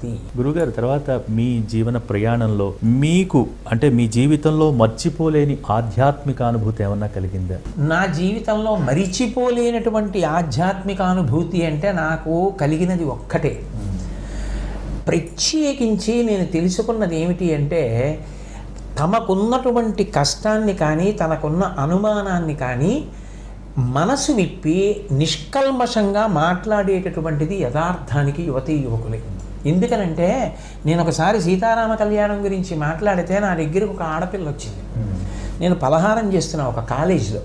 భక్తి. గురుగారు, తర్వాత మీ జీవన ప్రయాణంలో మీకు అంటే మీ జీవితంలో మర్చిపోలేని ఆధ్యాత్మిక అనుభూతి ఏమన్నా కలిగిందా? నా జీవితంలో మరిచిపోలేనటువంటి ఆధ్యాత్మిక అనుభూతి అంటే నాకు కలిగినది ఒక్కటే. ప్రత్యేకించి నేను తెలుసుకున్నది ఏమిటి అంటే, తమకున్నటువంటి కష్టాన్ని కానీ తనకున్న అనుమానాన్ని కానీ మనసు విప్పి నిష్కల్మషంగా మాట్లాడేటటువంటిది యథార్థానికి యువతీ యువకులే. ఎందుకనంటే నేను ఒకసారి సీతారామ కళ్యాణం గురించి మాట్లాడితే నా దగ్గరకు ఒక ఆడపిల్ల వచ్చింది. నేను పలహారం చేస్తున్నా ఒక కాలేజీలో.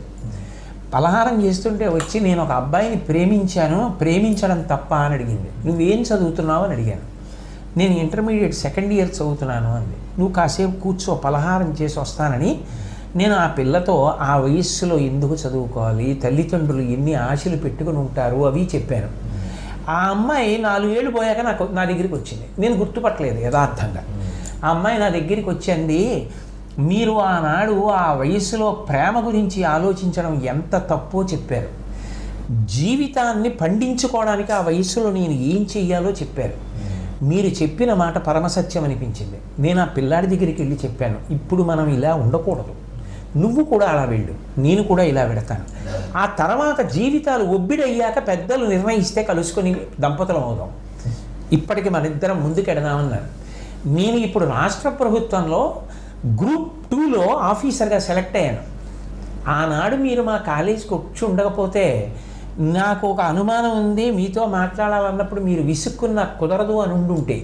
పలహారం చేస్తుంటే వచ్చి నేను ఒక అబ్బాయిని ప్రేమించాను, ప్రేమించడం తప్ప అని అడిగింది. నువ్వేం చదువుతున్నావు అని అడిగాను. నేను ఇంటర్మీడియట్ సెకండ్ ఇయర్ చదువుతున్నాను అంది. నువ్వు కాసేపు కూర్చో, పలహారం చేసి వస్తానని నేను ఆ పిల్లతో ఆ వయస్సులో ఎందుకు చదువుకోవాలి, తల్లిదండ్రులు ఎన్ని ఆశలు పెట్టుకుని ఉంటారు అవి చెప్పాను. ఆ అమ్మాయి 4 ఏళ్ళు పోయాక నా దగ్గరికి వచ్చింది. నేను గుర్తుపట్టలేదు యథార్థంగా. ఆ అమ్మాయి నా దగ్గరికి వచ్చింది, మీరు ఆనాడు ఆ వయస్సులో ప్రేమ గురించి ఆలోచించడం ఎంత తప్పో చెప్పారు. జీవితాన్ని పండించుకోవడానికి ఆ వయస్సులో నేను ఏం చెయ్యాలో చెప్పారు. మీరు చెప్పిన మాట పరమసత్యం అనిపించింది. నేను ఆ పిల్లాడి దగ్గరికి వెళ్ళి చెప్పాను, ఇప్పుడు మనం ఇలా ఉండకూడదు, నువ్వు కూడా అలా వెళ్ళు, నేను కూడా ఇలా వెడతాను. ఆ తర్వాత జీవితాలు ఒబ్బిడయ్యాక పెద్దలు నిర్ణయిస్తే కలుసుకొని దంపతులం అవుదాం, ఇప్పటికి మన ఇద్దరం ముందుకెడదామన్నారు. నేను ఇప్పుడు రాష్ట్ర ప్రభుత్వంలో గ్రూప్ 2లో ఆఫీసర్గా సెలెక్ట్ అయ్యాను. ఆనాడు మీరు మా కాలేజీకి వచ్చి ఉండకపోతే నాకు ఒక అనుమానం ఉంది, మీతో మాట్లాడాలన్నప్పుడు మీరు విసుక్కున్న కుదరదు అని ఉండుంటే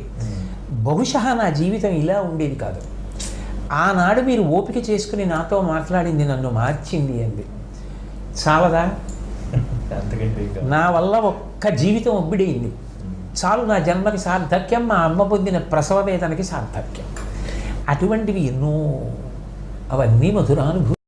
బహుశా నా జీవితం ఇలా ఉండేది కాదు. ఆనాడు మీరు ఓపిక చేసుకుని నాతో మాట్లాడింది నన్ను మార్చింది అంది. చాలదా? నా వల్ల ఒక్క జీవితం ఒబ్బిడైంది చాలు, నా జన్మకి సార్థక్యం, మా అమ్మ పొందిన ప్రసవ వేదనకి సార్థక్యం. అటువంటివి ఎన్నో, అవన్నీ మధురానుభూతి.